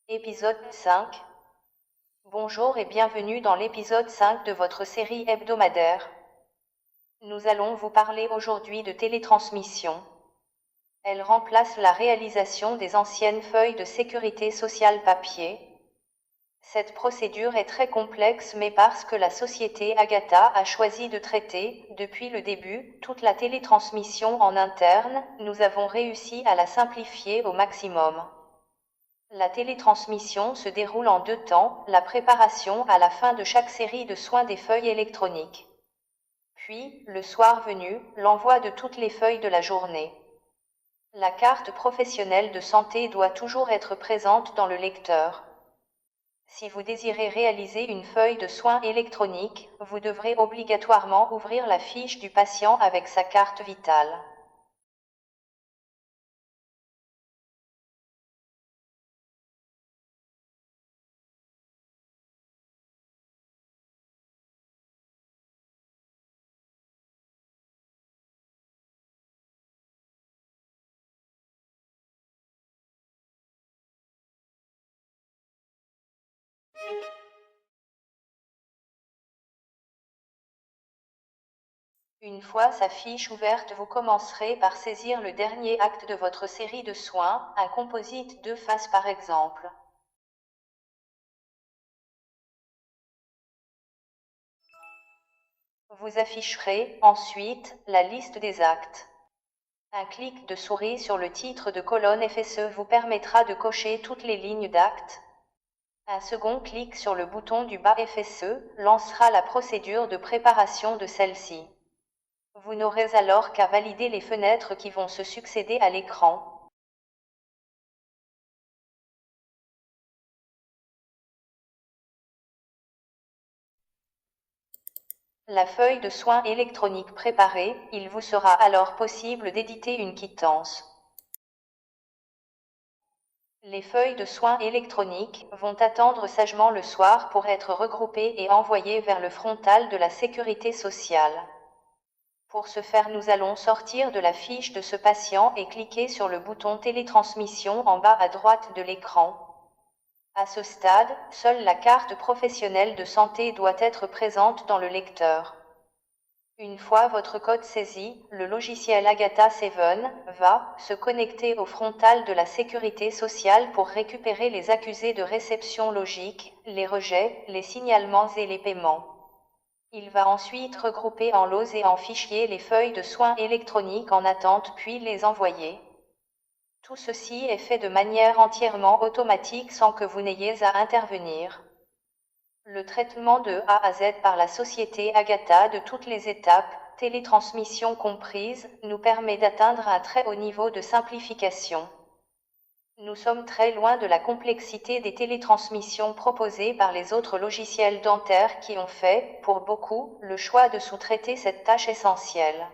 Épisode 5. Bonjour et bienvenue dans l'épisode 5 de votre série hebdomadaire. Nous allons vous parler aujourd'hui de télétransmission. Elle remplace la réalisation des anciennes feuilles de sécurité sociale papier. Cette procédure est très complexe, mais parce que la société Agatha a choisi de traiter, depuis le début, toute la télétransmission en interne, nous avons réussi à la simplifier au maximum. La télétransmission se déroule en 2 temps, la préparation à la fin de chaque série de soins des feuilles électroniques. Puis, le soir venu, l'envoi de toutes les feuilles de la journée. La carte professionnelle de santé doit toujours être présente dans le lecteur. Si vous désirez réaliser une feuille de soins électronique, vous devrez obligatoirement ouvrir la fiche du patient avec sa carte vitale. Une fois sa fiche ouverte, vous commencerez par saisir le dernier acte de votre série de soins, un composite 2 faces par exemple. Vous afficherez, ensuite, la liste des actes. Un clic de souris sur le titre de colonne FSE vous permettra de cocher toutes les lignes d'actes. Un second clic sur le bouton du bas FSE lancera la procédure de préparation de celle-ci. Vous n'aurez alors qu'à valider les fenêtres qui vont se succéder à l'écran. La feuille de soins électronique préparée, il vous sera alors possible d'éditer une quittance. Les feuilles de soins électroniques vont attendre sagement le soir pour être regroupées et envoyées vers le frontal de la sécurité sociale. Pour ce faire, nous allons sortir de la fiche de ce patient et cliquer sur le bouton télétransmission en bas à droite de l'écran. À ce stade, seule la carte professionnelle de santé doit être présente dans le lecteur. Une fois votre code saisi, le logiciel Agatha 7 va se connecter au frontal de la sécurité sociale pour récupérer les accusés de réception logique, les rejets, les signalements et les paiements. Il va ensuite regrouper en lots et en fichiers les feuilles de soins électroniques en attente puis les envoyer. Tout ceci est fait de manière entièrement automatique sans que vous n'ayez à intervenir. Le traitement de A à Z par la société Agatha de toutes les étapes, télétransmission comprise, nous permet d'atteindre un très haut niveau de simplification. Nous sommes très loin de la complexité des télétransmissions proposées par les autres logiciels dentaires qui ont fait, pour beaucoup, le choix de sous-traiter cette tâche essentielle.